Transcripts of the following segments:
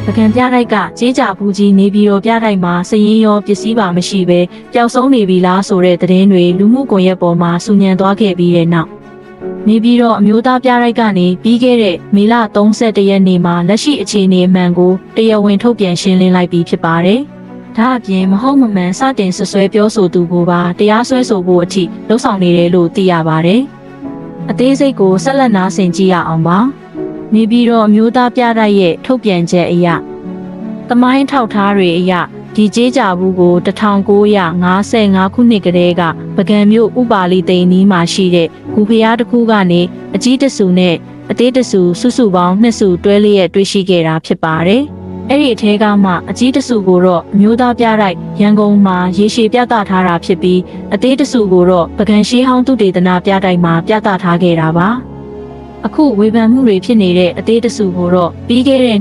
ပကံပြတိုက်ကကြေးကြဘူးကြီးနေပြီးတော့ပြတိုက်မှာစရင်ရောပစ္စည်းပါမရှိပဲပျောက်ဆုံးနေပြီလားဆိုတဲ့သတင်းတွေလူမှုကွန်ရက်ပေါ်မှာဆူညံသွားခဲ့ပြီးတဲ့နောက်နေပြီးတော့အမျိုးသားပြတိုက်ကနေပြီးခဲ့တဲ့မေလ31ရက်နေ့မှာလက်ရှိအခြေအနေအမှန်ကိုတရားဝင်ထုတ်ပြန်ရှင်းလင်းလိုက်ပြီးဖြစ်ပါတယ်။ဒါအပြင်မဟုတ်မမှန်စတင်ဆွဆွဲပြောဆိုသူကိုပါတရားစွဲဆိုဖို့အထိလှုံ့ဆော်နေတယ်လို့သိရပါတယ်။အသေးစိတ်ကိုဆက်လက်နားဆင်ကြည့်ရအောင်ပါ။နေပြီးတော့အမျိုးသားပြတိုက်ရဲ့ထုတ်ပြန်ချက်အရသမိုင်းထောက်ထားတွေအရဒီကြေးကြဘူးကို1955ခုနှစ်ကတည်းကပကံမြို့ဥပါလိသိန်းနီးမှာရှိတဲ့ဂူဖျားတစ်ခုကနေအကြီးတဆူနဲ့အသေးတဆူစုစုပေါင်း2စုတွဲလျက်တွေ့ရှိခဲ့တာဖြစ်ပါတယ်။အဲ့ဒီအထဲကမှအကြီးတဆူကိုတော့အမျိုးသားပြတိုက်ရန်ကုန်မှာရေရှည်ပြသထားတာဖြစ်ပြီးအသေးတဆူကိုတော့ပကံရှိဟောင်းသုတေသနပြတိုက်မှာပြသထားခဲ့တာပါ။အခုဝေဖန်မှုတွေဖြစ်နေတဲ့အသေးတဆူကိုတော့ပြီးခဲ့တဲ့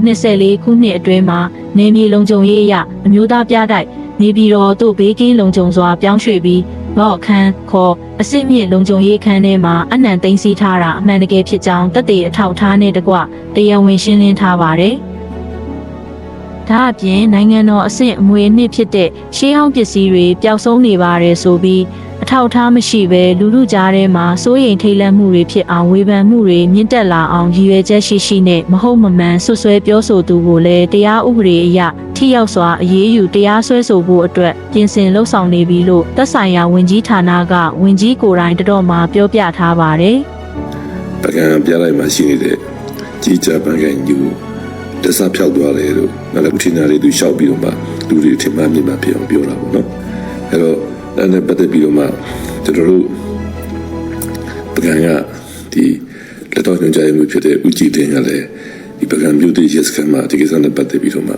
2024ခုနှစ်အတွင်းမှာနေမြေလုံခြုံရေးအရအမျိုးသားပြတိုက်နေပြည်တော်သို့ဘေးကင်းလုံခြုံစွာပြောင်းရွှေ့ပြီးဘော့ခန်းခေါ်အစစ်မြစ်လုံခြုံရေးခန်းထဲမှာအနှံသိမ်းဆည်းထားတာအမှန်တကယ်ဖြစ်ကြောင်းသက်သေအထောက်ထားနဲ့တကွတရားဝင်ရှင်းလင်းထားပါတယ်။ဒါအပြင်နိုင်ငံတော်အဆင့်အမွေအနှစ်ဖြစ်တဲ့ရှေးဟောင်းပစ္စည်းတွေပျောက်ဆုံးနေပါတယ်ဆိုပြီးအထောက်အထားမရှိဘဲလူလူကြားထဲမှာစိုးရိမ်ထိတ်လန့်မှုတွေဖြစ်အောင်ဝေဖန်မှုတွေမြင့်တက်လာအောင်ရည်ရွယ်ချက်ရှိနဲ့မဟုတ်မမှန်ဆွဆွဲပြောဆိုသူကိုလည်းတရားဥပဒေအရထိရောက်စွာအရေးယူတရားစွဲဆိုဖို့အတွက်ပြင်ဆင်လှုပ်ဆောင်နေပြီလို့သက်ဆိုင်ရာဝန်ကြီးဌာနကဝန်ကြီးကိုယ်တိုင်တော်မှာပြောပြထားပါတယ်။ပကံပြလိုက်မှရှိနေတဲ့ကြီးကြပန်ကညူတဆဖြောက်သွားတယ်လို့နောက်လည်းဦးထင်နာလေးသူလျှောက်ပြီးတော့မှလူတွေထင်မှမြင်မှဖြစ်အောင်ပြောတာပေါ့နော်။အဲ့တော့အဲ့နဲ့ပတ်သက်ပြီးတော့မှကျွန်တော်တို့ပကံကဒီလက်တော်ညွှန်ကြားမှုဖြစ်တဲ့ဦးကြည်တင်ကလည်းဒီပကံမြို့တည်ရက်စခန်းမှာဒီကိစ္စနဲ့ပတ်သက်ပြီးတော့မှ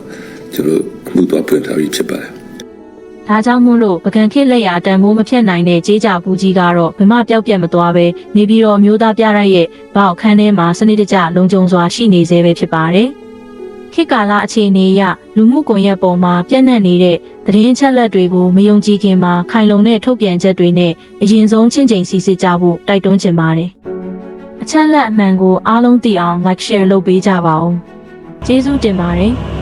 ကျွန်တော်မှုသွားဖွင့်ထားပြီးဖြစ်ပါတယ်။ဒါကြောင့်မို့လို့ပကံခေတ်လက်ရာတန်ဖိုးမဖြတ်နိုင်တဲ့ကြေးကြဘူးကြီးကတော့ဘယ်မှပျောက်ပြတ်မသွားပဲနေပြီးတော့မျိုးသားပြတိုက်ရဲ့ဘောက်ခန်းထဲမှာစနစ်တကျလုံခြုံစွာရှိနေသေးပဲဖြစ်ပါတယ်။ခေတ်ကာလအခြေအနေအရလူမှုကွန်ရက်ပေါ်မှာပြန့်နှံ့နေတဲ့သတင်းချက်လက်တွေကိုမယုံကြည်ခင်မှာခိုင်လုံတဲ့ထုတ်ပြန်ချက်တွေနဲ့အရင်ဆုံးချင့်ချိန်စီစစ်ကြဖို့တိုက်တွန်းချင်ပါတယ်။အချက်လက်အမှန်ကိုအားလုံးသိအောင် like share လုပ်ပေးကြပါဦး။ကျေးဇူးတင်ပါတယ်။